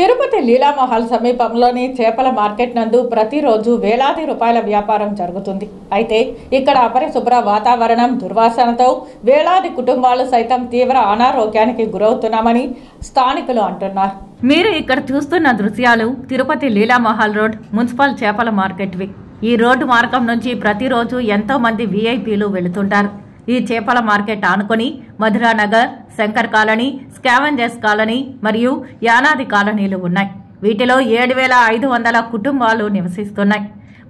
తిరుపతి లీలామహల్ సమీపంలోని చేపల మార్కెట్ నందు ప్రతిరోజు వేలాది రూపాయల వ్యాపారం జరుగుతుంది. అయితే ఇక్కడ అపరిశుభ్ర వాతావరణం, దుర్వాసనతో వేలాది కుటుంబాలు సైతం తీవ్ర అనారోగ్యానికి గురవుతున్నామని స్థానికులు అంటున్నారు. మీరు ఇక్కడ చూస్తున్న దృశ్యాలు తిరుపతి లీలామహల్ రోడ్ మున్సిపల్ చేపల మార్కెట్వి. ఈ రోడ్డు మార్గం నుంచి ప్రతిరోజు ఎంతో మంది వీఐపీలు వెళుతుంటారు. ఈ చేపల మార్కెట్ ఆనుకొని Madhuranagar, Shankar colony, scavengers colony మరియు యానాది కాలనీలు ఉన్నాయి. వీటిలో 7,500 కుటుంబాలు నివసిస్తున్నాయి.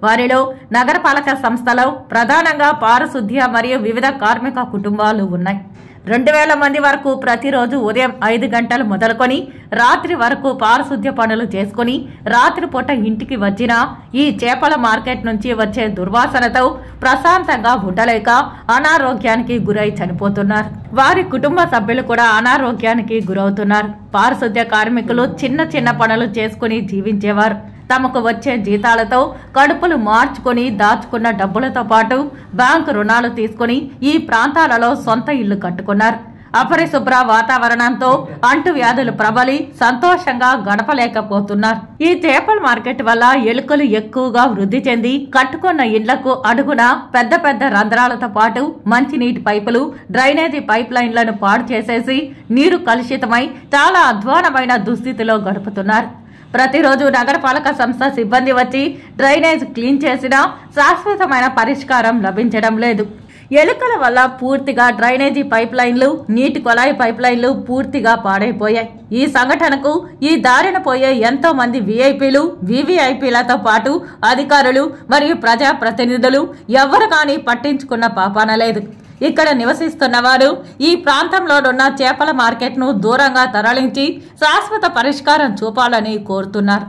వారిలో నగరపాలక సంస్థలో ప్రధానంగా పారిశుద్ధ్య మరియు వివిధ కార్మిక కుటుంబాలు ఉన్నాయి. 2,000 మంది వరకు ప్రతిరోజు ఉదయం 5 గంటలు మొదలుకొని రాత్రి వరకు పారిశుద్ధ్య పనులు చేసుకుని రాత్రిపూట ఇంటికి వచ్చిన ఈ చేపల మార్కెట్ నుంచి వచ్చే దుర్వాసనతో ప్రశాంతంగా ఉండలేక అనారోగ్యానికి గురై చనిపోతున్నారు. వారి కుటుంబ సభ్యులు కూడా అనారోగ్యానికి గురవుతున్నారు. పారిశుద్ధ్య కార్మికులు చిన్న చిన్న పనులు చేసుకుని జీవించేవారు. తమకు వచ్చే జీతాలతో కడుపులు మార్చుకుని దాచుకున్న డబ్బులతో పాటు బ్యాంకు రుణాలు తీసుకుని ఈ ప్రాంతాలలో సొంత ఇల్లు కట్టుకున్నారు. అపరిశుభ్ర వాతావరణంతో అంటువ్యాధులు ప్రబలి సంతోషంగా గడపలేకపోతున్నారు. ఈ చేపల మార్కెట్ వల్ల ఎలుకలు ఎక్కువగా వృద్ధి చెంది కట్టుకున్న ఇళ్లకు అడుగున పెద్ద పెద్ద రంధ్రాలతో పాటు మంచినీటి పైపులు, డ్రైనేజీ పైప్ లైన్లను పాడు చేసేసి నీరు కలుషితమై చాలా అధ్వానమైన దుస్థితిలో గడుపుతున్నారు. ప్రతిరోజు నగరపాలక సంస్థ సిబ్బంది వచ్చి డ్రైనేజ్ క్లీన్ చేసినా శాశ్వతమైన పరిష్కారం లభించడం లేదు. ఎలుకల వల్ల పూర్తిగా డ్రైనేజీ పైప్ లైన్లు, నీటి కొలాయి పైప్ లైన్లు పూర్తిగా పాడైపోయాయి. ఈ సంఘటనకు ఈ దారిన పోయే ఎంతో మంది వీఐపీలు, వీవీఐపీలతో పాటు అధికారులు మరియు ప్రజాప్రతినిధులు ఎవరు కానీ పట్టించుకున్న పాపాన లేదు. ఇక్కడ నివసిస్తున్న వారు ఈ ప్రాంతంలోనున్న చేపల మార్కెట్ను దూరంగా తరలించి శాశ్వత పరిష్కారం చూపాలని కోరుతున్నారు.